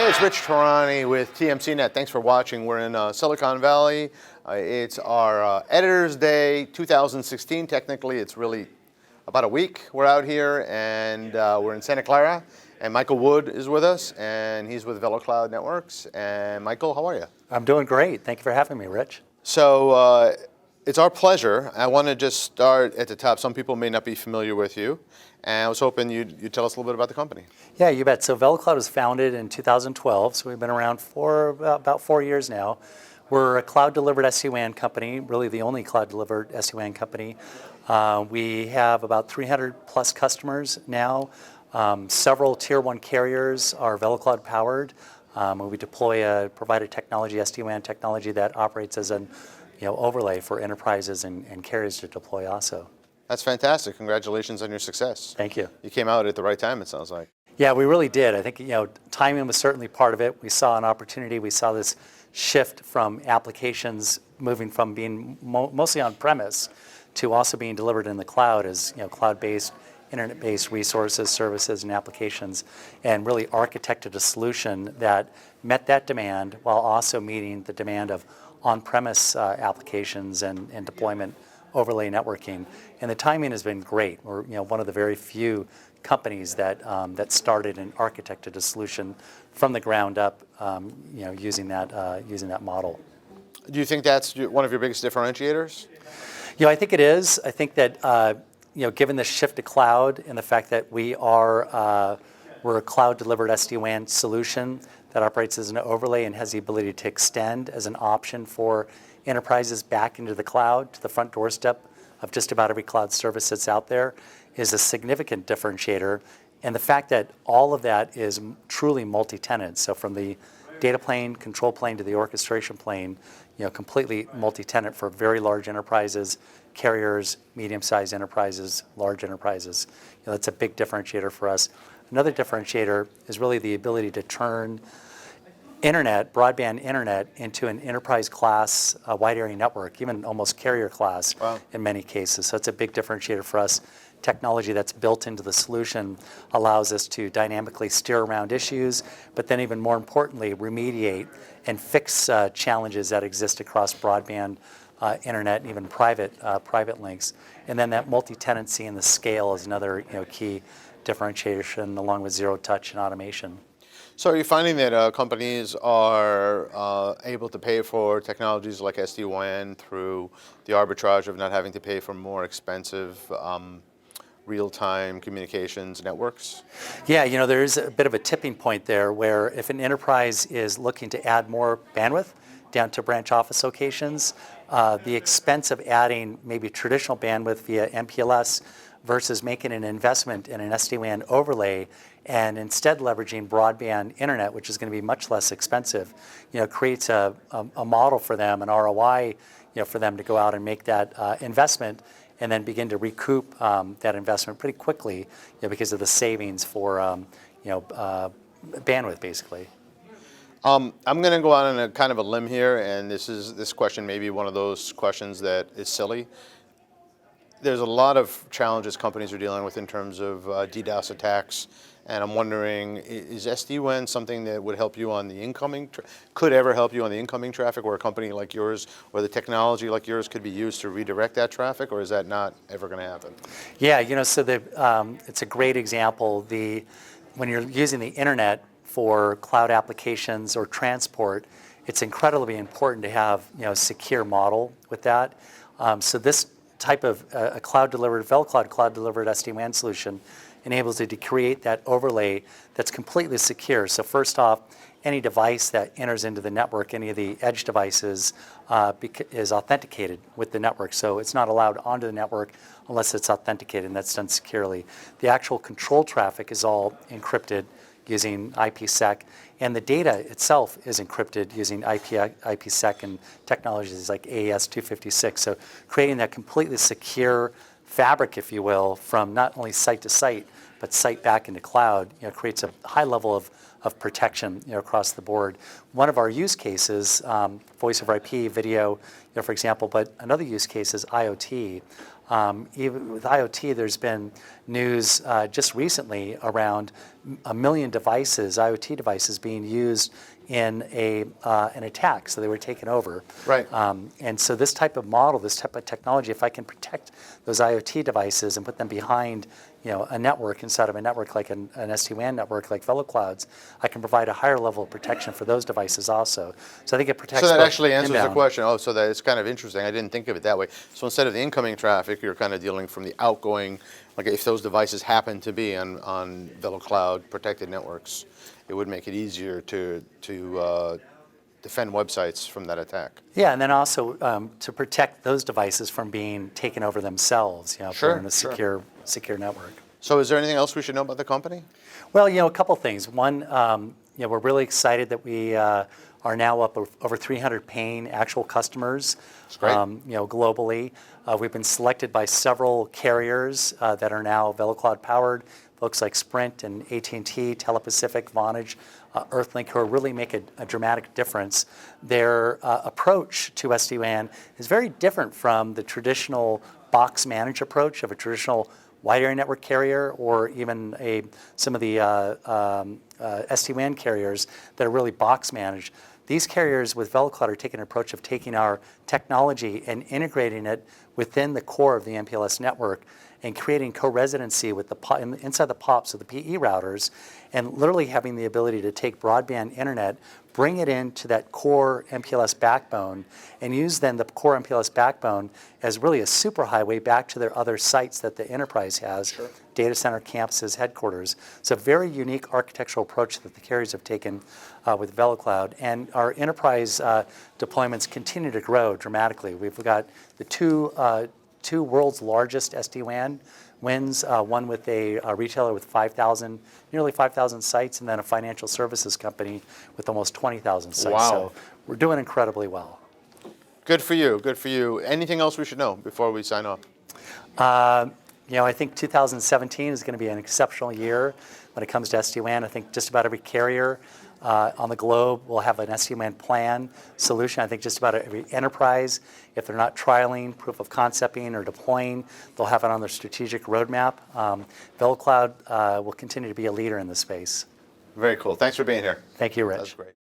Hey, it's Rich Tehrani with TMCnet. Thanks for watching. We're in Silicon Valley. It's our Editor's Day 2016. Technically, it's really about a week. We're out here, and we're in Santa Clara. And Michael Wood is with us, and he's with VeloCloud Networks. And Michael, how are you? I'm doing great. Thank you for having me, Rich. So it's our pleasure. I want to just start at the top. Some people may not be familiar with you. And I was hoping you'd tell us a little bit about the company. Yeah, you bet. So VeloCloud was founded in 2012, so we've been around for about 4 years now. We're a cloud-delivered SD-WAN company, really the only cloud-delivered SD-WAN company. We have about 300-plus customers now. Several Tier 1 carriers are VeloCloud powered. We provide a technology, SD-WAN technology, that operates as an overlay for enterprises and carriers to deploy also. That's fantastic. Congratulations on your success. Thank you. You came out at the right time, it sounds like. Yeah, we really did. I think timing was certainly part of it. We saw an opportunity. We saw this shift from applications moving from being mostly on-premise to also being delivered in the cloud as cloud-based, internet-based resources, services, and applications, and really architected a solution that met that demand while also meeting the demand of on-premise applications and deployment overlay networking. And the timing has been great. We're one of the very few companies that started and architected a solution from the ground up, using that model. Do you think that's one of your biggest differentiators? I think it is. I think that given the shift to cloud and the fact that we're a cloud-delivered SD-WAN solution that operates as an overlay and has the ability to extend as an option for enterprises back into the cloud, to the front doorstep of just about every cloud service that's out there, is a significant differentiator. And the fact that all of that is truly multi-tenant, so from the data plane, control plane, to the orchestration plane, completely multi-tenant for very large enterprises, carriers, medium-sized enterprises, large enterprises. That's a big differentiator for us. Another differentiator is really the ability to turn internet, broadband internet, into an enterprise class wide area network, even almost carrier class. Wow. In many cases. So it's a big differentiator for us. Technology that's built into the solution allows us to dynamically steer around issues, but then even more importantly, remediate and fix challenges that exist across broadband internet and even private links. And then that multi-tenancy and the scale is another key differentiation, along with zero touch and automation. So are you finding that companies are able to pay for technologies like SD-WAN through the arbitrage of not having to pay for more expensive real-time communications networks? Yeah, there is a bit of a tipping point there where if an enterprise is looking to add more bandwidth down to branch office locations, the expense of adding maybe traditional bandwidth via MPLS versus making an investment in an SD-WAN overlay and instead leveraging broadband internet, which is going to be much less expensive, creates a model for them, an ROI, for them to go out and make that investment and then begin to recoup that investment pretty quickly, because of the savings for bandwidth, basically. I'm going to go out on a kind of a limb here, and this question may be one of those questions that is silly. There's a lot of challenges companies are dealing with in terms of DDoS attacks, and I'm wondering, is SD-WAN something that would help you on the incoming, could ever help you on the incoming traffic, where a company like yours, or the technology like yours could be used to redirect that traffic, or is that not ever going to happen? Yeah, so it's a great example. When you're using the internet for cloud applications or transport, it's incredibly important to have a secure model with that. So this type of a cloud-delivered, VeloCloud cloud-delivered SD-WAN solution enables you to create that overlay that's completely secure. So first off, any device that enters into the network, any of the edge devices, is authenticated with the network. So it's not allowed onto the network unless it's authenticated, and that's done securely. The actual control traffic is all encrypted using IPsec, and the data itself is encrypted using IPsec and technologies like AES-256. So creating that completely secure fabric, if you will, from not only site to site, but site back into cloud, creates a high level of protection, across the board. One of our use cases, voice over IP, video, for example, but another use case is IoT. Even with IoT, there's been news just recently around 1 million devices, IoT devices, being used in an attack, so they were taken over. Right. And so this type of model, this type of technology, if I can protect those IoT devices and put them behind a network inside of a network like an SD-WAN network like VeloCloud's, I can provide a higher level of protection for those devices also. So I think it protects. So that both actually answers the inbound. question. Oh, so that it's kind of interesting. I didn't think of it that way. So instead of the incoming traffic, you're kind of dealing from the outgoing, like if those devices happen to be on VeloCloud protected networks, it would make it easier to defend websites from that attack. Yeah, and then also to protect those devices from being taken over themselves, if Sure, they're in a secure network. So is there anything else we should know about the company? Well, a couple things. One, we're really excited that we are now up over 300 paying actual customers. That's great. Globally. We've been selected by several carriers that are now VeloCloud powered. Folks like Sprint and AT&T, Telepacific, Vonage, Earthlink, who really make a dramatic difference. Their approach to SD-WAN is very different from the traditional box managed approach of a traditional wide area network carrier, or even some of the SD-WAN carriers that are really box managed. These carriers with VeloCloud are taking an approach of taking our technology and integrating it within the core of the MPLS network and creating co-residency with inside the POPs of the PE routers, and literally having the ability to take broadband internet, bring it into that core MPLS backbone, and use then the core MPLS backbone as really a superhighway back to their other sites that the enterprise has, Sure. data center, campuses, headquarters. It's a very unique architectural approach that the carriers have taken with VeloCloud, and our enterprise deployments continue to grow dramatically. We've got the two world's largest SD-WAN wins, one with a retailer with nearly 5,000 sites, and then a financial services company with almost 20,000 sites. Wow. So we're doing incredibly well. Good for you. Good for you. Anything else we should know before we sign off? I think 2017 is going to be an exceptional year when it comes to SD-WAN. I think just about every carrier on the globe will have an SD-WAN plan solution. I think just about every enterprise, if they're not trialing, proof of concepting, or deploying, they'll have it on their strategic roadmap. VeloCloud will continue to be a leader in this space. Very cool. Thanks for being here. Thank you, Rich. That's great.